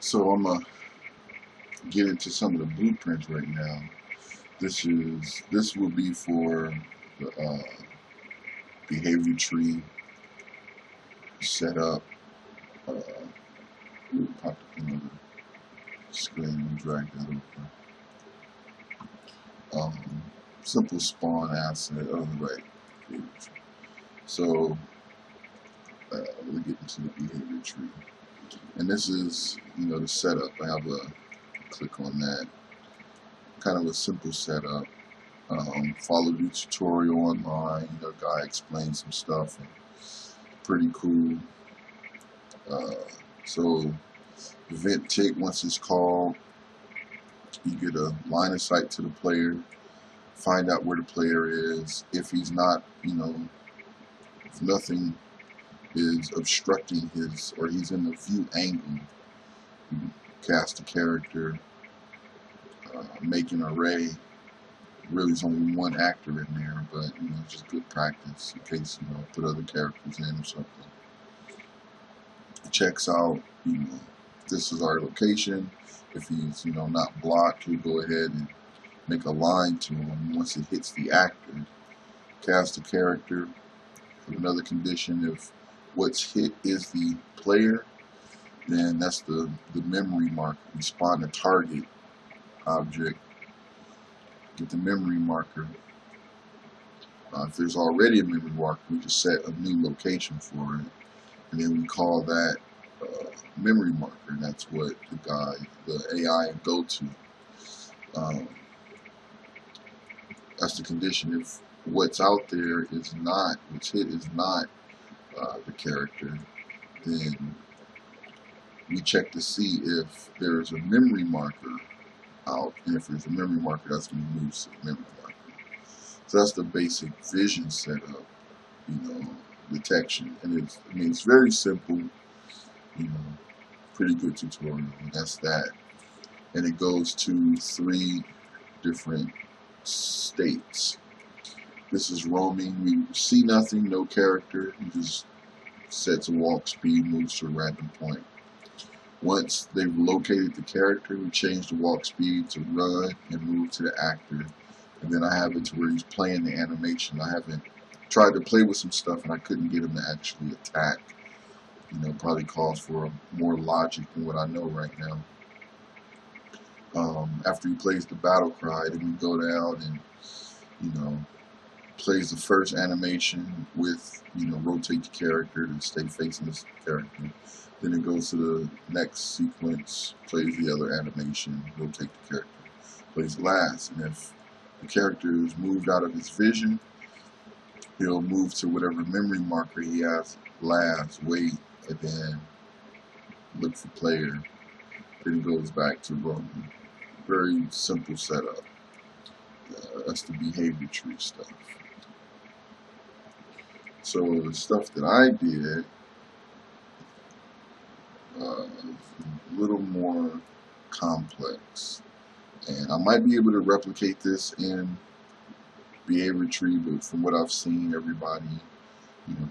So I'm gonna get into some of the blueprints right now. This will be for the behavior tree setup. Pop up another screen and drag that over. Simple spawn asset. Oh, right. So we'll get into the behavior tree, and this is the setup. I have a click on that. Kind of a simple setup. Follow the tutorial online. Guy explains some stuff. And pretty cool. So event tick, once it's called, you get a line of sight to the player. Find out where the player is. If he's not, if nothing is obstructing his, or he's in the view angle, you cast a character, make an array. Really, there's only one actor in there, but just good practice in case put other characters in or something. It checks out, this is our location. If he's not blocked, you go ahead and make a line to him. Once it hits the actor, cast a character. Another condition: if what's hit is the player, then that's the memory marker. We spawn a target object. Get the memory marker. If there's already a memory marker, we just set a new location for it, and then we call that memory marker. And that's what the AI go to. That's the condition. If what's out there is not, what's hit is not the character, then we check to see if there's a memory marker out, and if there's a memory marker, that's going to move to the memory marker. So that's the basic vision setup, detection, and it's very simple, pretty good tutorial, and that's that. And it goes to 3 different states. This is roaming. We see nothing, no character. It just sets a walk speed, moves to a random point. Once they've located the character, we change the walk speed to run and move to the actor. And then I have it to where he's playing the animation. I haven't tried to play with some stuff and I couldn't get him to actually attack. Probably calls for more logic than what I know right now. After he plays the battle cry, then we go down and, plays the first animation with, rotate the character to stay facing this character. Then it goes to the next sequence, plays the other animation, rotate the character, plays last. And if the character is moved out of his vision, he'll move to whatever memory marker he has last, wait, and then look for player. Then it goes back to roaming. Very simple setup. That's the behavior tree stuff. So the stuff that I did, a little more complex, and I might be able to replicate this in behavior tree, but from what I've seen, everybody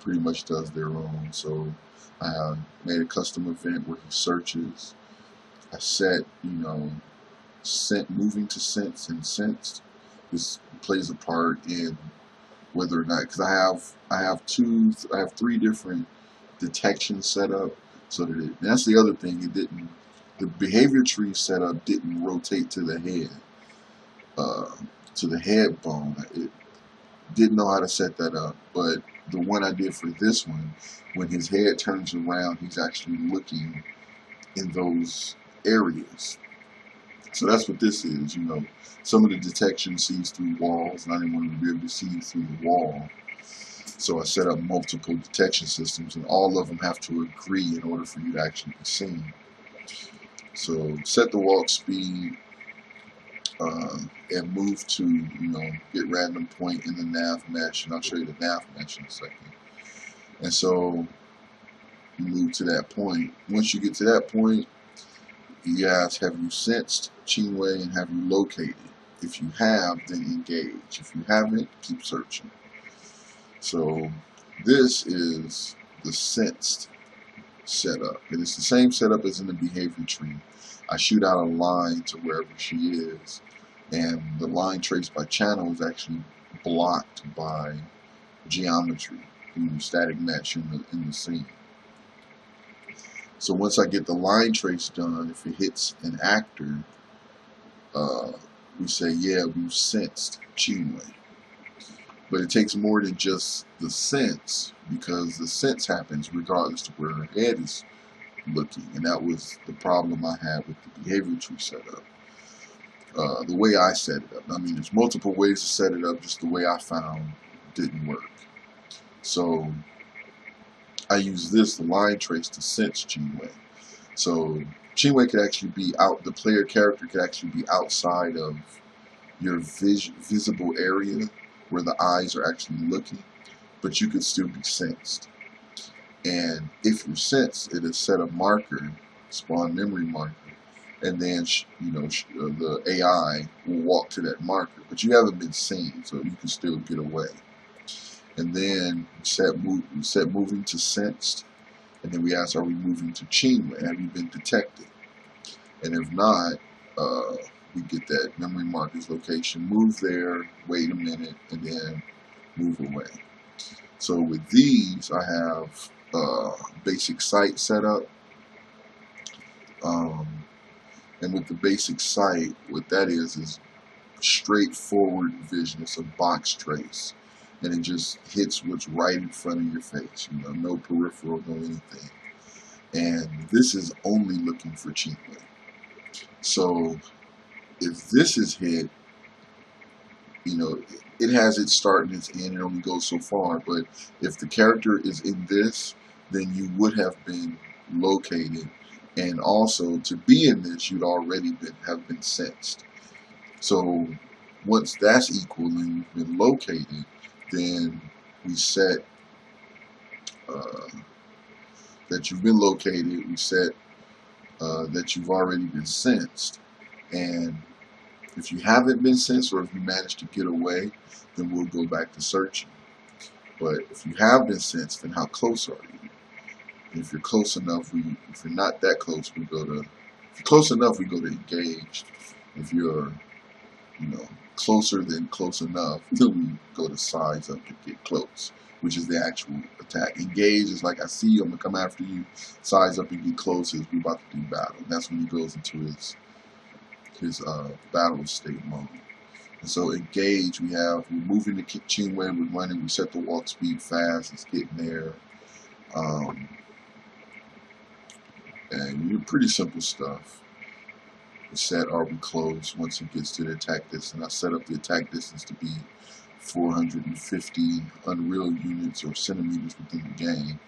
pretty much does their own. So I made a custom event where he searches. I set moving to sense and sensed. This plays a part in whether or not, because I have 3 different detections set up. So that that's the other thing. The behavior tree setup didn't rotate to the head bone. It didn't know how to set that up. But the one I did for this one, when his head turns around, he's actually looking in those areas. So that's what this is. Some of the detection sees through walls, and I didn't want to be able to see through the wall. So I set up multiple detection systems, and all of them have to agree in order for you to actually be seen. So set the walk speed and move to, get random point in the nav mesh, and I'll show you the nav mesh in a second. And so you move to that point. Once you get to that point, you ask, have you sensed Qingwei and have you located? If you have, then engage. If you haven't, keep searching. So this is the sensed setup. And it's the same setup as in the behavior tree. I shoot out a line to wherever she is, and the line traced by channel is actually blocked by geometry, static mesh in the scene. So once I get the line trace done, if it hits an actor, we say, yeah, we've sensed Chinwe. But it takes more than just the sense, because the sense happens regardless of where her head is looking. And that was the problem I had with the behavior tree setup. The way I set it up. I mean, there's multiple ways to set it up, just the way I found didn't work. So I use this, the line trace, to sense Chinwe. So Chinwe could actually be out, the player character could actually be outside of your visible area where the eyes are actually looking, but you could still be sensed. And if you're sensed, it'll set a marker, spawn memory marker, and then the AI will walk to that marker, but you haven't been seen, so you can still get away. And then we set moving to sensed, and then we ask, are we moving to Chinwe? Have you been detected? And if not, we get that memory marker's location, move there, wait a minute, and then move away. So with these, I have basic sight set up. And with the basic sight, what that is straightforward vision. It's a box trace. And it just hits what's right in front of your face. No peripheral, no anything. And this is only looking for Chinwe. So if this is hit, it has its start and its end. It only goes so far. But if the character is in this, then you would have been located. And also, to be in this, you'd already have been sensed. So once that's equal and you've been located, then we set that you've been located. We set that you've already been sensed. And if you haven't been sensed, or if you manage to get away, then we'll go back to searching. But if you have been sensed, then how close are you? And if you're close enough, if you're not that close, if you're close enough, we go to engaged. If you're, closer than close enough, then we go to size up and get close, which is the actual attack. Engage is like, I see you, I'm gonna come after you. Size up and get close is we're about to do battle. And that's when he goes into his battle state mode. And so engage, we're moving the Chinwe, we're running, we set the walk speed fast, it's getting there. And pretty simple stuff. We set, are we close once it gets to the attack distance. I set up the attack distance to be 450 unreal units or centimeters within the game.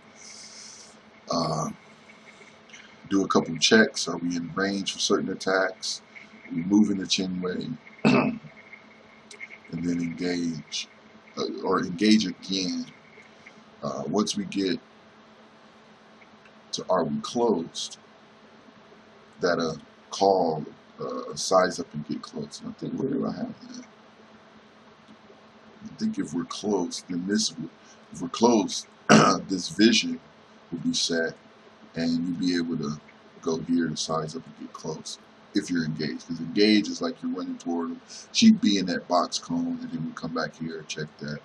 Do a couple checks. Are we in range for certain attacks? Moving the Chinwe, and then engage, or engage again. Once we get to are we closed, that call size up and get close. And I think, where do I have that? I think if we're close, then if we're close, this vision will be set, and you'll be able to go here to size up and get close. If you're engaged, because engage is like you're running toward them. She'd be in that box cone, and then we come back here and check that.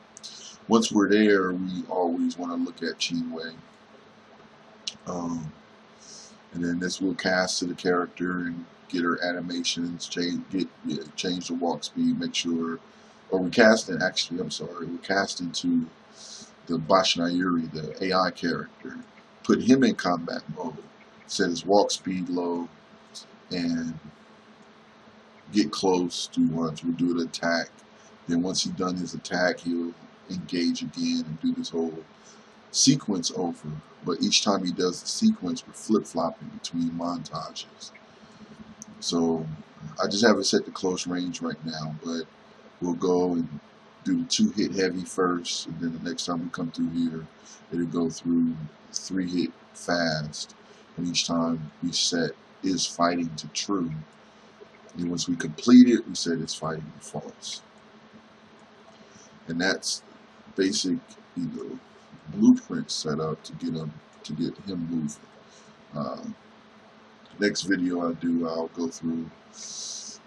Once we're there, we always want to look at Chinwe. And then this will cast to the character and get her animations, change the walk speed, make sure, or we're casting to the Bashnayuri, the AI character, put him in combat mode, set his walk speed low, and get close to once. We'll do an attack. Then once he's done his attack, he'll engage again and do this whole sequence over. But each time he does the sequence, we're flip-flopping between montages. So I just have it set to close range right now, but we'll go and do the 2-hit heavy first, and then the next time we come through here, it'll go through 3-hit fast. And each time we set is fighting to true. And once we complete it, we set is fighting to false. And that's basic, blueprint set up to get him moving. Um, next video I do, I'll go through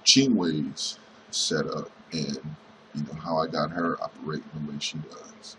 Chingwei's setup and how I got her operating the way she does.